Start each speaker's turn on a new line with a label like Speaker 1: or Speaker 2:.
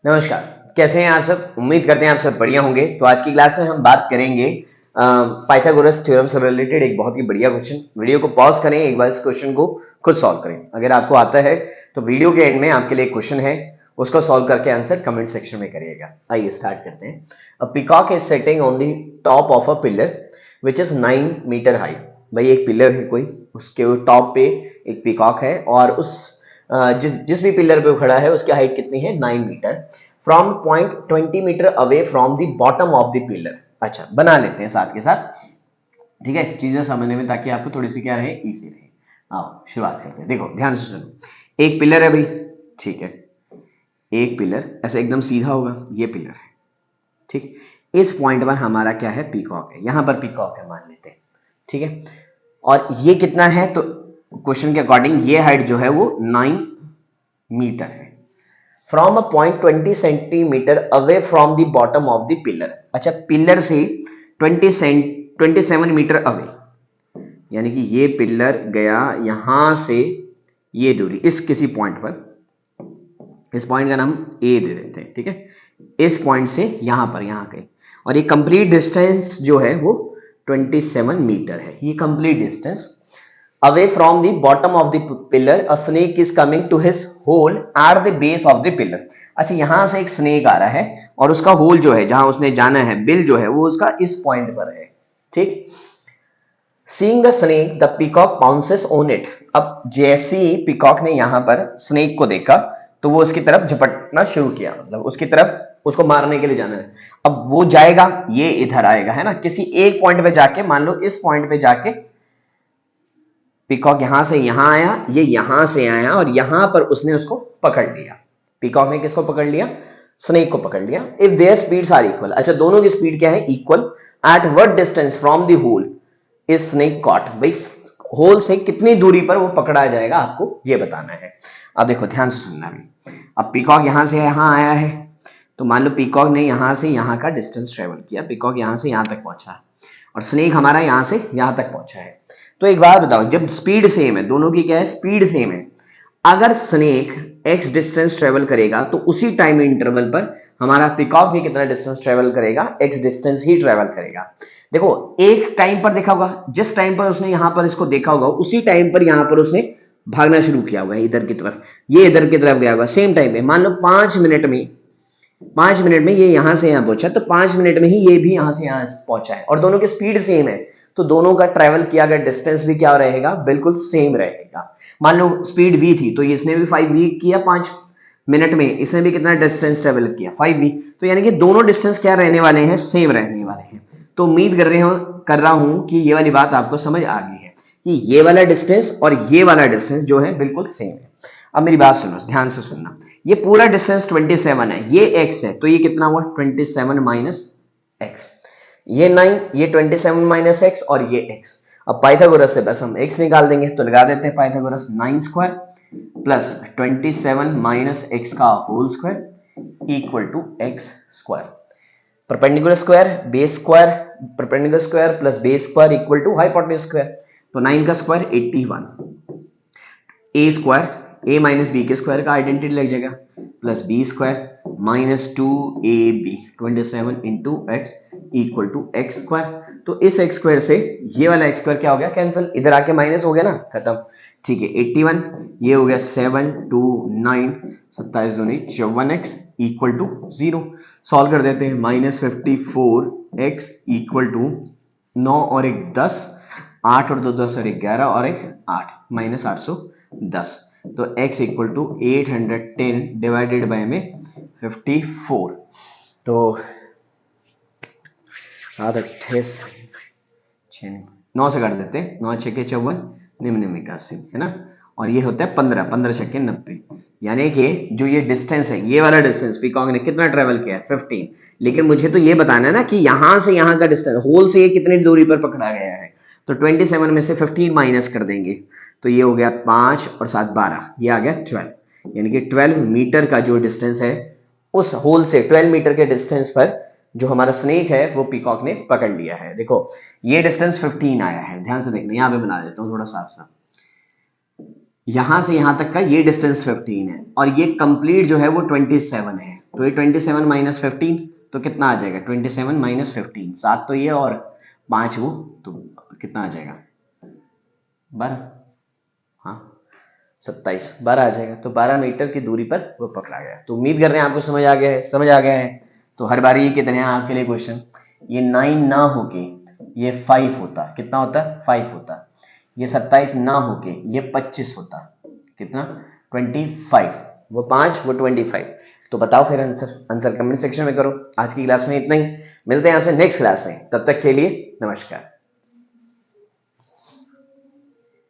Speaker 1: नमस्कार। कैसे हैं आप सब? उम्मीद करते हैं आप सब बढ़िया होंगे। तो आज की क्लास में हम बात करेंगे पाइथागोरस थ्योरम से रिलेटेड एक बहुत ही बढ़िया क्वेश्चन। वीडियो को पॉज करें, एक बार इस क्वेश्चन को खुद सॉल्व करें। अगर आपको आता है तो वीडियो के एंड में आपके लिए क्वेश्चन है, उसको सॉल्व करके आंसर कमेंट सेक्शन में करिएगा। आइए स्टार्ट करते हैं। A peacock is setting on the top of a pillar which is 9 meter high. भाई एक पिलर है कोई, उसके टॉप पे एक पीकॉक है और उस जिस जिस भी पिलर पे वो खड़ा है उसकी हाइट कितनी है? 9 meter. From point 20 meter away from the bottom of the pillar. अच्छा, बना लेते हैं साथ के साथ, ठीक है, चीजें समझने में, ताकि आपको थोड़ी सी क्या रहे, इजी रहे। आओ शुरुआत करते हैं। देखो ध्यान से सुनो, एक पिलर है भाई, ठीक है, एक पिलर ऐसे एकदम सीधा होगा, ये पिलर है, ठीक। इस पॉइंट पर हमारा क्या है? पीकॉक है, यहां पर पीकॉक है मान लेते हैं, ठीक है। और ये कितना है? तो क्वेश्चन के अकॉर्डिंग ये हाइट जो है वो 9 मीटर है। From a point 20 centimetre away from the bottom of the pillar. अच्छा, पिलर से 27 मीटर अवे, यानी कि ये पिलर गया यहां से, ये दूरी इस किसी पॉइंट पर, इस पॉइंट का नाम ए दे देते हैं, ठीक है। इस पॉइंट से यहां पर, यहां के, और ये कंप्लीट डिस्टेंस जो है वो 27 मीटर है। ये complete distance away from the bottom of the pillar a snake is coming to his hole at the base of the pillar। अच्छा, यहां से एक स्नेक आ रहा है और उसका होल जो है, जहां उसने जाना है, बिल जो है वो उसका इस पॉइंट पर है, ठीक। Seeing the snake the peacock bounces on it. अब जैसे ही पीकॉक ने यहां पर स्नेक को देखा तो वो उसकी तरफ झपटना शुरू किया, मतलब उसकी तरफ उसको मारने के लिए जाना है। अब वो जाएगा, ये इधर आएगा, है ना, किसी एक पॉइंट पे जाके, मान लो इस पॉइंट पे जाके पीकॉक यहां से यहां आया, ये यहां से आया और यहां पर उसने उसको पकड़ लिया। पीकॉक ने किसको पकड़ लिया? स्नेक को पकड़ लिया। If their speeds are equal. अच्छा, दोनों की स्पीड क्या है? Equal. At what distance from the hole is snake caught. भाई होल से कितनी दूरी पर वो पकड़ा जाएगा, आपको ये बताना है। अब देखो ध्यान से सुनना भी। अब पीकॉक यहां से यहां आया है, तो मान लो पीकॉक ने यहां से यहां का डिस्टेंस ट्रेवल किया, पीकॉक यहां से यहां तक पहुंचा और स्नेक हमारा यहां से यहां तक पहुंचा है। तो एक बात बताओ, जब स्पीड सेम है, दोनों की क्या है? स्पीड सेम है। अगर स्नेक एक्स डिस्टेंस ट्रेवल करेगा तो उसी टाइम इंटरवल पर हमारा पिकॉक भी कितना डिस्टेंस ट्रेवल करेगा? एक्स डिस्टेंस ही ट्रेवल करेगा। देखो, एक टाइम पर देखा होगा, जिस टाइम पर उसने यहां पर इसको देखा होगा उसी टाइम पर यहां पर उसने भागना शुरू किया होगा इधर की तरफ, ये इधर की तरफ गया होगा सेम टाइम पे। मान लो 5 मिनट में, 5 मिनट में ये यहां से यहां पहुंचा, तो 5 मिनट में ही ये भी यहां से यहां पहुंचा है और दोनों की स्पीड सेम है, तो दोनों का ट्रेवल किया गया डिस्टेंस भी क्या रहेगा? बिल्कुल सेम रहेगा। मान लो स्पीड v थी, तो इसने भी 5v किया, 5 मिनट में इसने भी कितना डिस्टेंस ट्रेवल किया? 5v। तो यानी कि दोनों डिस्टेंस क्या रहने वाले हैं? सेम रहने वाले हैं। तो उम्मीद कर रहा हूं कि ये वाली बात आपको समझ आ गई है कि ये वाला डिस्टेंस और ये वाला डिस्टेंस जो है बिल्कुल सेम है। अब मेरी बात सुनो, ध्यान से सुनना। ये पूरा डिस्टेंस 27 है, ये x है, तो ये कितना हुआ? 27 माइनस एक्स। ये 9, ये 27 माइनस एक्स और ये x। अब पाइथागोरस से बस हम x निकाल देंगे, तो लगा देते हैं Pythagoras. 9 square plus 27 minus x का whole square equal to x square. Perpendicular square base square, perpendicular square plus base square equal to hypotenuse square. तो 9 का square 81, A square, A minus B के स्क्वायर का identity लग जाएगा, plus B square minus 2ab 27 into x equal to x square. तो इस x square से ये वाला एक्स स्क्वायर क्या हो गया? कैंसिल, इधर आके माइनस हो गया ना, खत्म, ठीक है। 81 ये हो गया 7 2 9 27 दूनी 54x इक्वल टू 0। सॉल्व कर देते हैं। -54x इक्वल टू 9 और 1 10, 8 और 2 10 और 1 11 और 1 8, -810। तो x equal to 810 divided by में 54। तो 7 28 9 से काट देते हैं, 9 6 54, निम्न 81, है ना। और ये होता है 15, 15 6 90। यानी कि जो ये डिस्टेंस है, ये वाला डिस्टेंस पीकॉक ने कितना ट्रेवल किया है? 15। लेकिन मुझे तो ये बताना है ना कि यहां से यहां का डिस्टेंस, होल से ये कितनी दूरी पर पकड़ा गया है। तो 27 में से 15 माइनस कर देंगे, तो ये हो गया 5 और 7 12, ये आ गया 12। यानी कि 12 मीटर का जो डिस्टेंस है, उस होल से 12 मीटर के डिस्टेंस पर जो हमारा स्नेक है वो पीकॉक ने पकड़ लिया है। देखो ये डिस्टेंस 15 आया है, ध्यान से देखना, यहां पे बना देता हूं थोड़ा साफ साफ। यहां से यहां तक का ये डिस्टेंस 15 है और ये कंप्लीट जो है वो 27 है। तो ये 27 माइनस 15 तो कितना आ जाएगा 27 माइनस 15 7 तो ये और 5 वो तो कितना आ जाएगा 12 हाँ 27 12 आ जाएगा। तो 12 मीटर की दूरी पर वो पकड़ा गया। तो उम्मीद कर रहे हैं आपको समझ आ गया है। समझ आ गया है तो हर बार ये कितने हैं आपके लिए क्वेश्चन, ये 9 ना होके ये 5 होता, कितना होता 5 होता, ये 27 ना होके ये 25 होता, कितना 25, वो 5 वो 25। तो बताओ फिर आंसर कमेंट सेक्शन में करो। आज की क्लास में इतना ही, मिलते हैं आपसे नेक्स्ट क्लास में, तब तक के लिए नमस्कार।